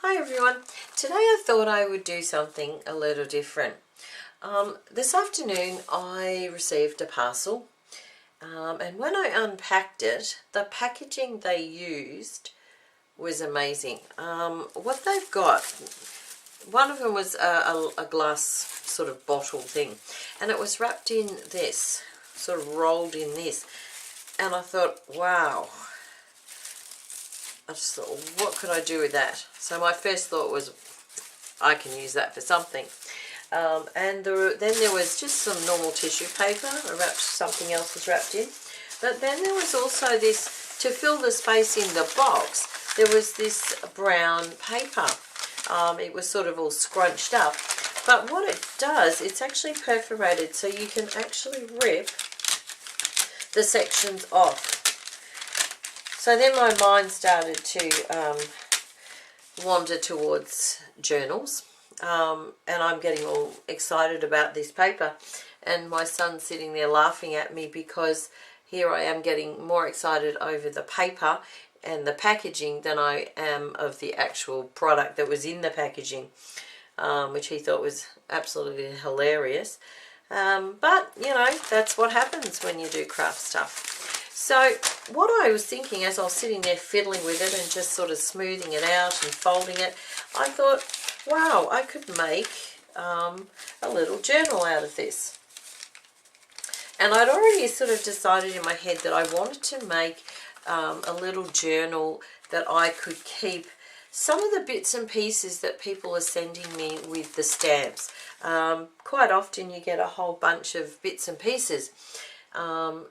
Hi everyone. Today I thought I would do something a little different. This afternoon I received a parcel and when I unpacked it, the packaging they used was amazing. What they've got, one of them was a glass sort of bottle thing, and it was wrapped in this, sort of rolled in this, and I thought, wow. I just thought, what could I do with that? So my first thought was, I can use that for something. Then there was just some normal tissue paper, something else was wrapped in. But then there was also this, to fill the space in the box, there was this brown paper. It was sort of all scrunched up. But what it does, it's actually perforated, so you can actually rip the sections off. So then my mind started to wander towards journals, and I'm getting all excited about this paper, and my son's sitting there laughing at me because here I am getting more excited over the paper and the packaging than I am of the actual product that was in the packaging, which he thought was absolutely hilarious. But, you know, that's what happens when you do craft stuff. So what I was thinking as I was sitting there fiddling with it and just sort of smoothing it out and folding it, I thought, wow, I could make a little journal out of this. And I'd already sort of decided in my head that I wanted to make a little journal that I could keep some of the bits and pieces that people are sending me with the stamps. Quite often you get a whole bunch of bits and pieces.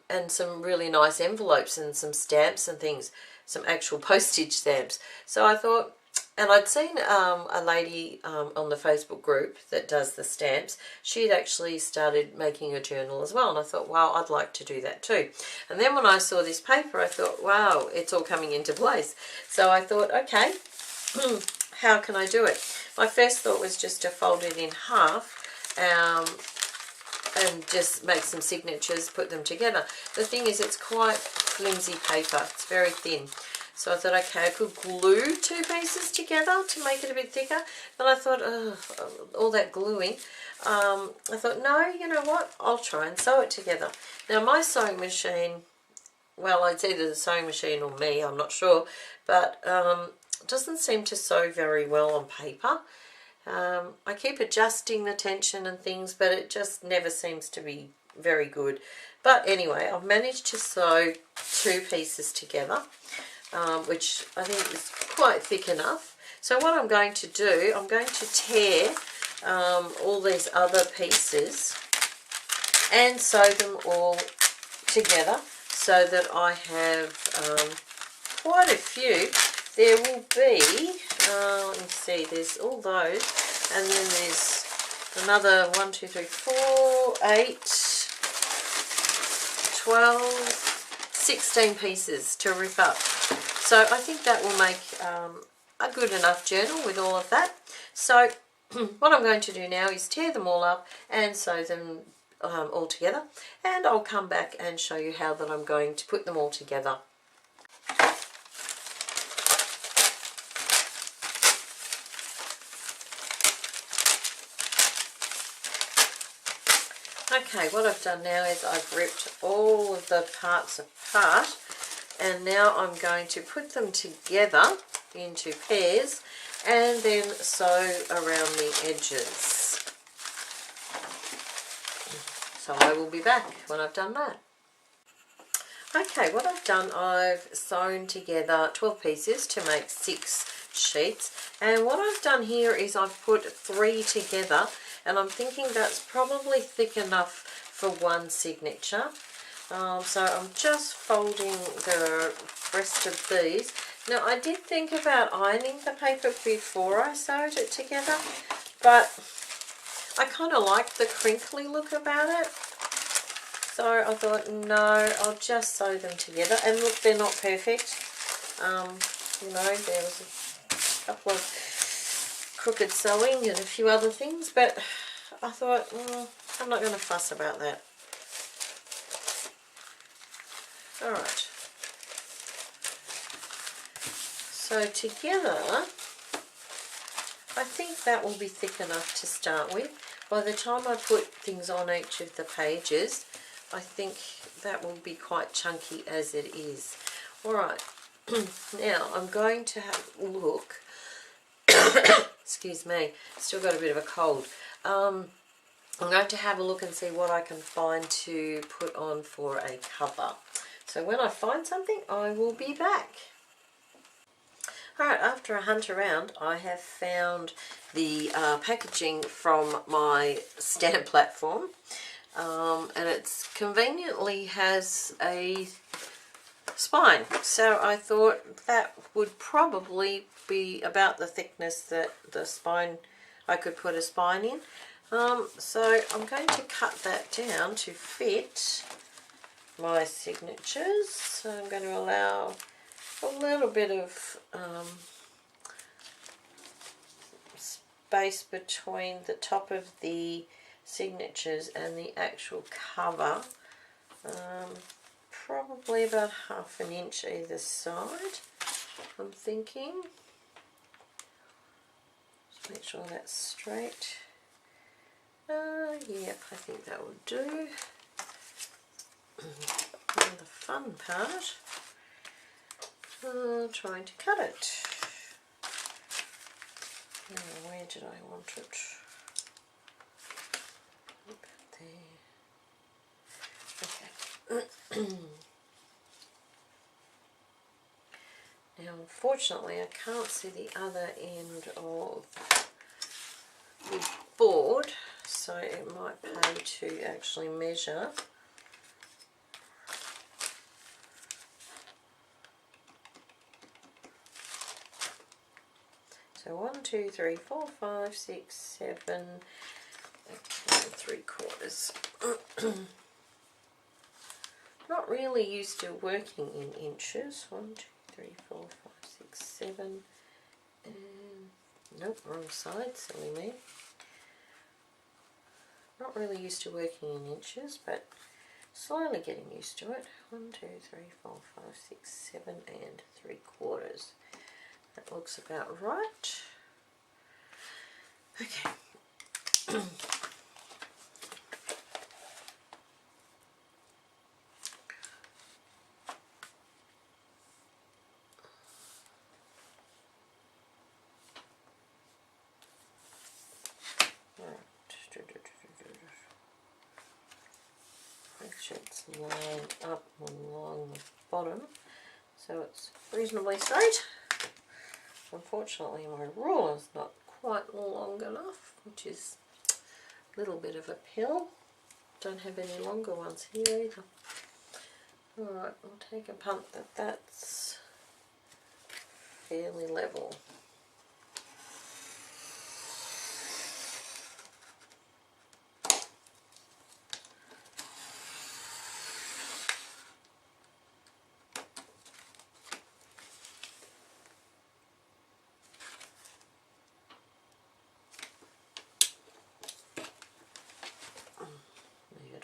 And some really nice envelopes and some stamps and things, some actual postage stamps. So I thought, and I'd seen a lady on the Facebook group that does the stamps. She'd actually started making a journal as well, and I thought, wow, I'd like to do that too. And then when I saw this paper, I thought, wow, it's all coming into place. So I thought, okay, how can I do it? My first thought was just to fold it in half, and just make some signatures, put them together. The thing is, it's quite flimsy paper. It's very thin. So I thought, okay, I could glue two pieces together to make it a bit thicker. Then I thought, oh, all that gluing. I thought, no, you know what? I'll try and sew it together. Now, my sewing machine, well, it's either the sewing machine or me, I'm not sure, but it doesn't seem to sew very well on paper. I keep adjusting the tension and things, but it just never seems to be very good. But anyway, I've managed to sew two pieces together, which I think is quite thick enough. So what I'm going to do, I'm going to tear all these other pieces and sew them all together so that I have quite a few. There will be, let me see, there's all those, and then there's another 1, 2, 3, 4, 8, 12, 16 pieces to rip up. So I think that will make a good enough journal with all of that. So what I'm going to do now is tear them all up and sew them all together, and I'll come back and show you how that I'm going to put them all together. Okay, what I've done now is I've ripped all of the parts apart, and now I'm going to put them together into pairs and then sew around the edges. So I will be back when I've done that. Okay, what I've done, I've sewn together 12 pieces to make 6 sheets, and what I've done here is I've put 3 together, and I'm thinking that's probably thick enough for one signature. So I'm just folding the rest of these. Now I did think about ironing the paper before I sewed it together, but I kind of like the crinkly look about it. So I thought, no, I'll just sew them together. And look, they're not perfect. You know, there was a couple of crooked sewing and a few other things, but I thought, I'm not going to fuss about that. Alright. So together I think that will be thick enough to start with. By the time I put things on each of the pages, I think that will be quite chunky as it is. Alright, now I'm going to have a look. Excuse me, still got a bit of a cold. I'm going to have a look and see what I can find to put on for a cover. So when I find something, I will be back. Alright, after a hunt around, I have found the packaging from my stamp platform, and it conveniently has a spine, so I thought that would probably be about the thickness that the spine, I could put a spine in. So I'm going to cut that down to fit my signatures. So I'm going to allow a little bit of space between the top of the signatures and the actual cover. Probably about 1/2 inch either side, I'm thinking. Just make sure that's straight. Yep, I think that will do. And the fun part, trying to cut it. Now, where did I want it? About there. Okay. Now, unfortunately, I can't see the other end of the board, so it might pay to actually measure. So 1, 2, 3, 4, 5, 6, 7, okay, 3/4. Not really used to working in inches. 1, 2, 3, 4, 5, 6, 7, and nope, wrong side, silly me. Not really used to working in inches, but slowly getting used to it. 1, 2, 3, 4, 5, 6, 7, and 3/4. That looks about right. Okay. Make sure it's lined up along the bottom so it's reasonably straight. Unfortunately, my ruler's not quite long enough, which is a little bit of a pill. Don't have any longer ones here either. Alright, we'll take a punt that that's fairly level.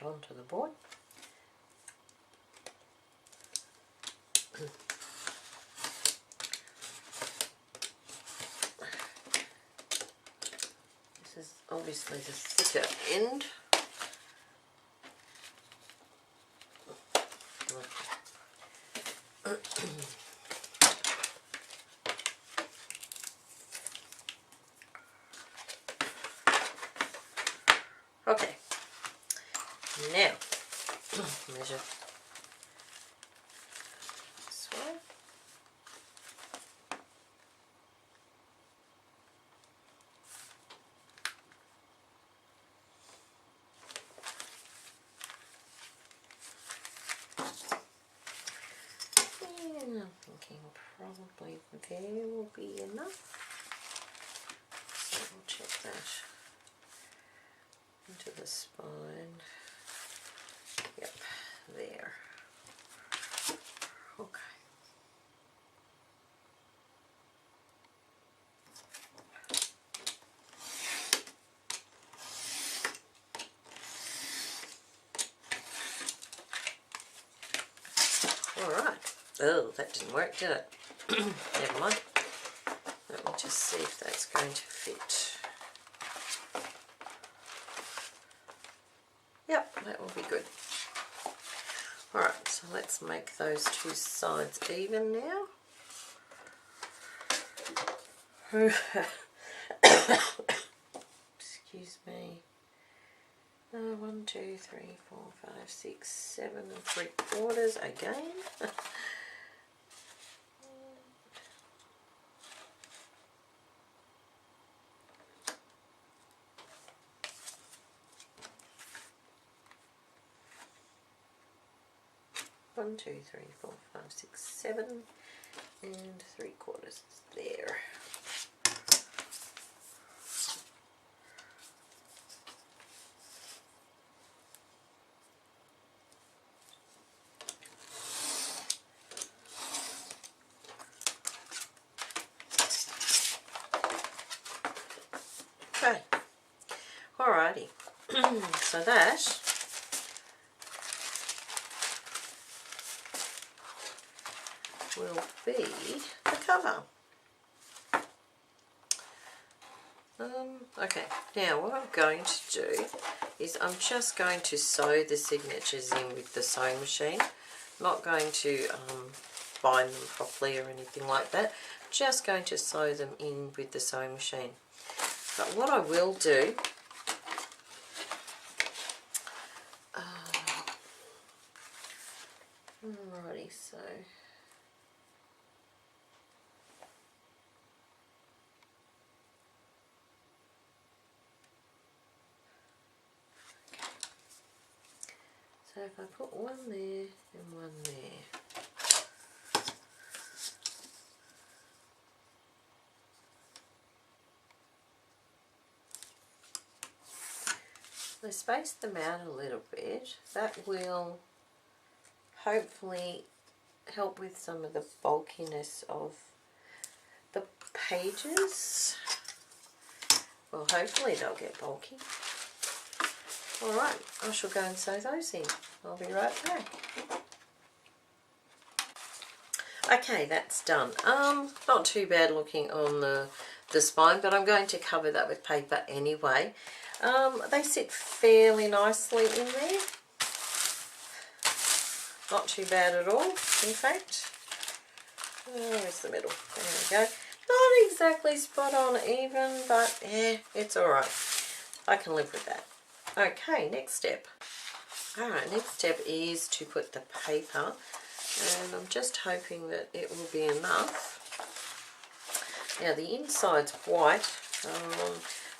Onto the board. This is obviously the thicker end. Okay. Now, measure this way. And I'm thinking probably there will be enough. So we'll check that into the spine. Yep, there. Okay. All right. Oh, that didn't work, did it? Never mind. Let me just see if that's going to fit. Yep, that will be good. Alright, so let's make those two sides even now. Excuse me. 1, 2, 3, 4, 5, 6, 7 3/4 again. 1, 2, 3, 4, 5, 6, 7 and 3/4 there. Okay, alrighty, so that will be the cover. Okay, now what I'm going to do is I'm just going to sew the signatures in with the sewing machine. I'm not going to bind them properly or anything like that. Just going to sew them in with the sewing machine. But what I will do, alrighty, so if I put one there and one there, I space them out a little bit. That will hopefully help with some of the bulkiness of the pages. Well, hopefully they'll get bulky. Alright, I shall go and sew those in. I'll be right back. Okay, that's done. Not too bad looking on the spine, but I'm going to cover that with paper anyway. They sit fairly nicely in there. Not too bad at all, in fact. Where's the middle? There we go. Not exactly spot on even, but yeah, it's alright. I can live with that. Okay, next step. Alright, next step is to put the paper, and I'm just hoping that it will be enough. Now the inside's white,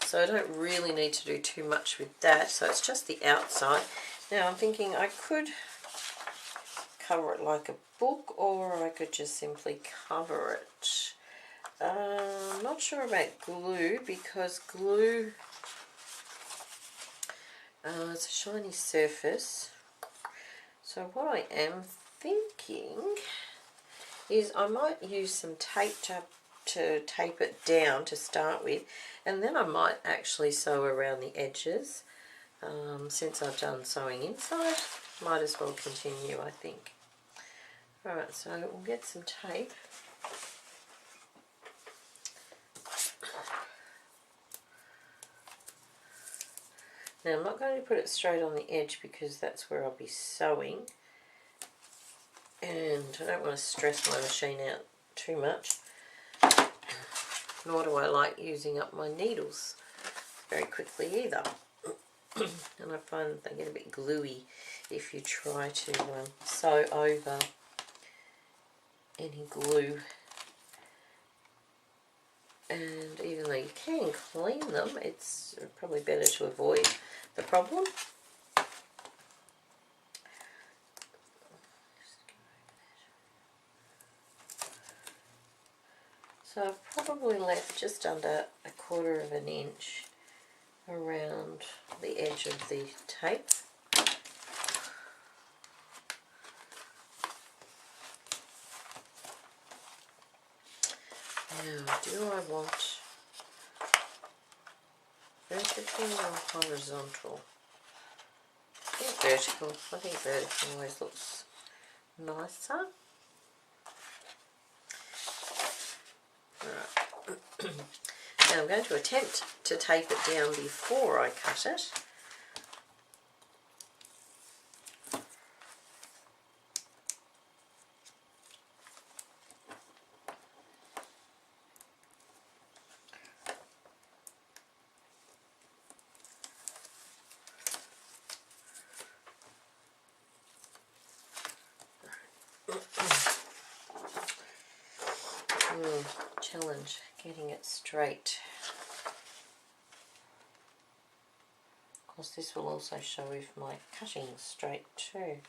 so I don't really need to do too much with that, so it's just the outside. Now I'm thinking I could cover it like a book, or I could just simply cover it. I'm not sure about glue, because glue, it's a shiny surface. So what I am thinking is I might use some tape to tape it down to start with, and then I might actually sew around the edges. Since I've done sewing inside, might as well continue, I think. Alright, so we'll get some tape. Now I'm not going to put it straight on the edge because that's where I'll be sewing, and I don't want to stress my machine out too much, nor do I like using up my needles very quickly either. And I find they get a bit gluey if you try to sew over any glue. And even though you can clean them, it's probably better to avoid the problem. So I've probably left just under 1/4 of an inch around the edge of the tape. Now, do I want vertical or horizontal? I think vertical. I think vertical always looks nicer. Alright. Now I'm going to attempt to tape it down before I cut it. Challenge getting it straight. Of course, this will also show if my cutting's straight too.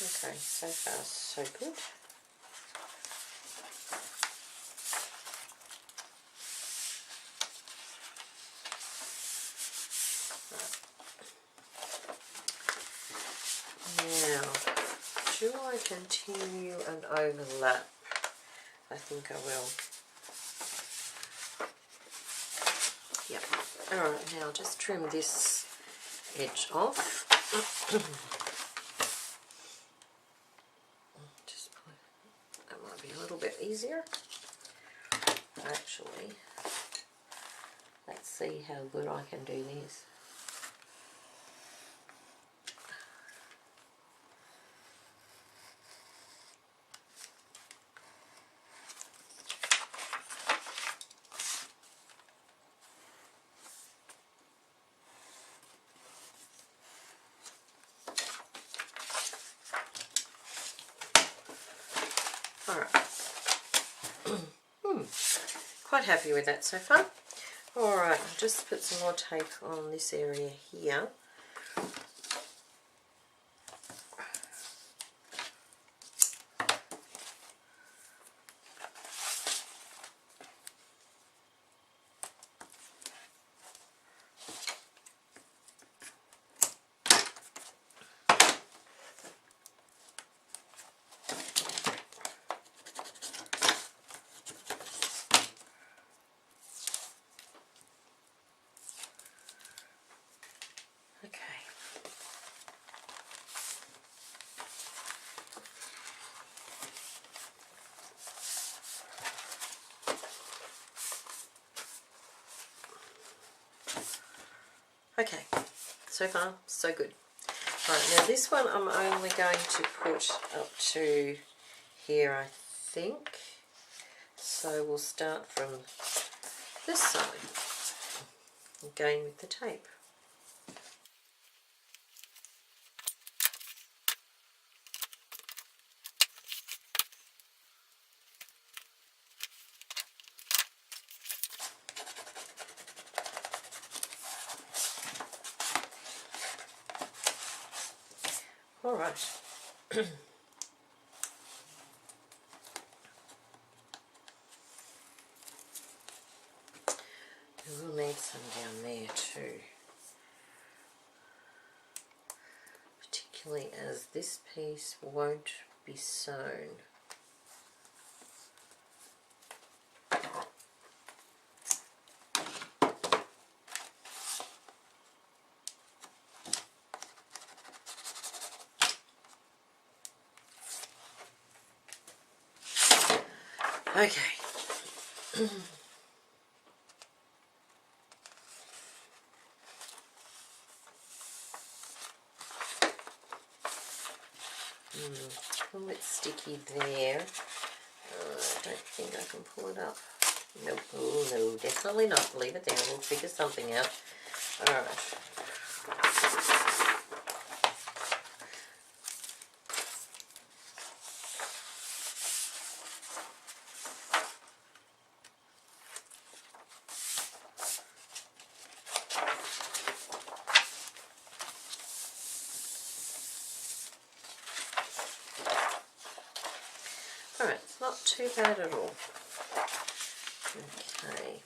Okay, so far so good. Now, do I continue and overlap? I think I will. Yep. Alright, now just trim this edge off. Just pull it. That might be a little bit easier. Actually, let's see how good I can do this. Quite happy with that so far. Alright, I'll just put some more tape on this area here. Okay, so far so good. Right, now this one I'm only going to put up to here, I think. So we'll start from this side, again with the tape. All right. We'll need some down there too, particularly as this piece won't be sewn. Okay. A little bit sticky there. I don't think I can pull it up. Nope. Oh no, definitely not. Leave it there. We'll figure something out. Alright. Alright, it's not too bad at all. Okay.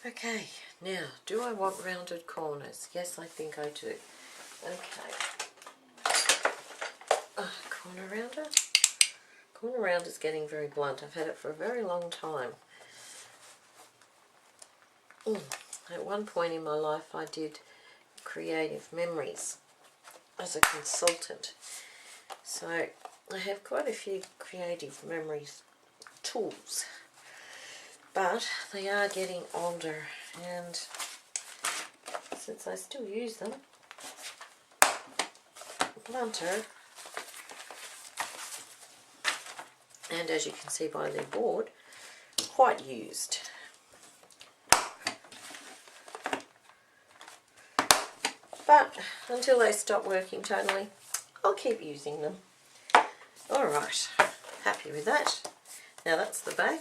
Okay, now, do I want rounded corners? Yes, I think I do. Okay. Corner rounder. Corner rounder's getting very blunt. I've had it for a very long time. At one point in my life I did creative memories as a consultant. So I have quite a few creative memories tools. But they are getting older, and since I still use them, blunter, and as you can see by their board, quite used. But until they stop working totally, I'll keep using them. Alright, happy with that. Now that's the back,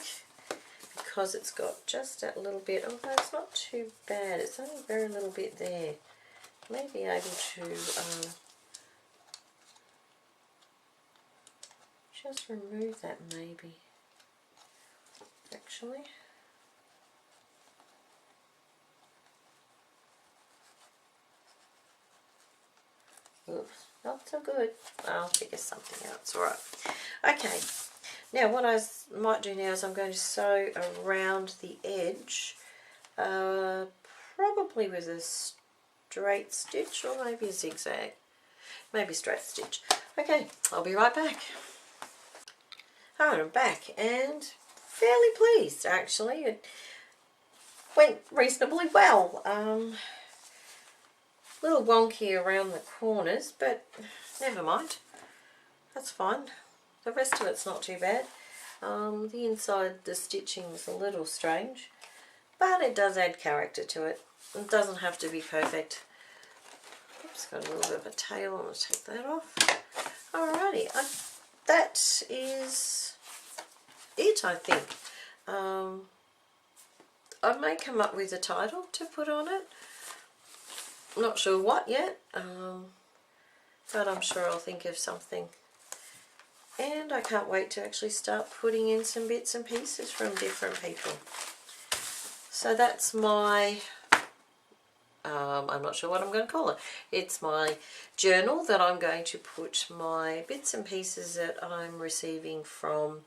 because it's got just that little bit, although it's not too bad, it's only a very little bit there. May be able to just remove that maybe, actually. Oops, not so good. I'll figure something out, it's alright. Okay, now what I might do now is I'm going to sew around the edge, probably with a straight stitch or maybe a zigzag. Maybe straight stitch. Okay, I'll be right back. Alright, I'm back and fairly pleased actually. It went reasonably well. Little wonky around the corners, but never mind. That's fine. The rest of it's not too bad. The inside, the stitching is a little strange, but it does add character to it. It doesn't have to be perfect. Oops, got a little bit of a tail. I'm going to take that off. Alrighty, that is it, I think. I may come up with a title to put on it. Not sure what yet, but I'm sure I'll think of something. And I can't wait to actually start putting in some bits and pieces from different people. So that's my, I'm not sure what I'm going to call it. It's my journal that I'm going to put my bits and pieces that I'm receiving from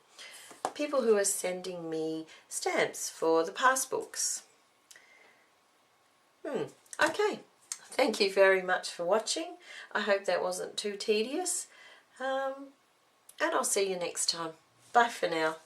people who are sending me stamps for the Passbooks. Okay. Thank you very much for watching. I hope that wasn't too tedious. And I'll see you next time. Bye for now.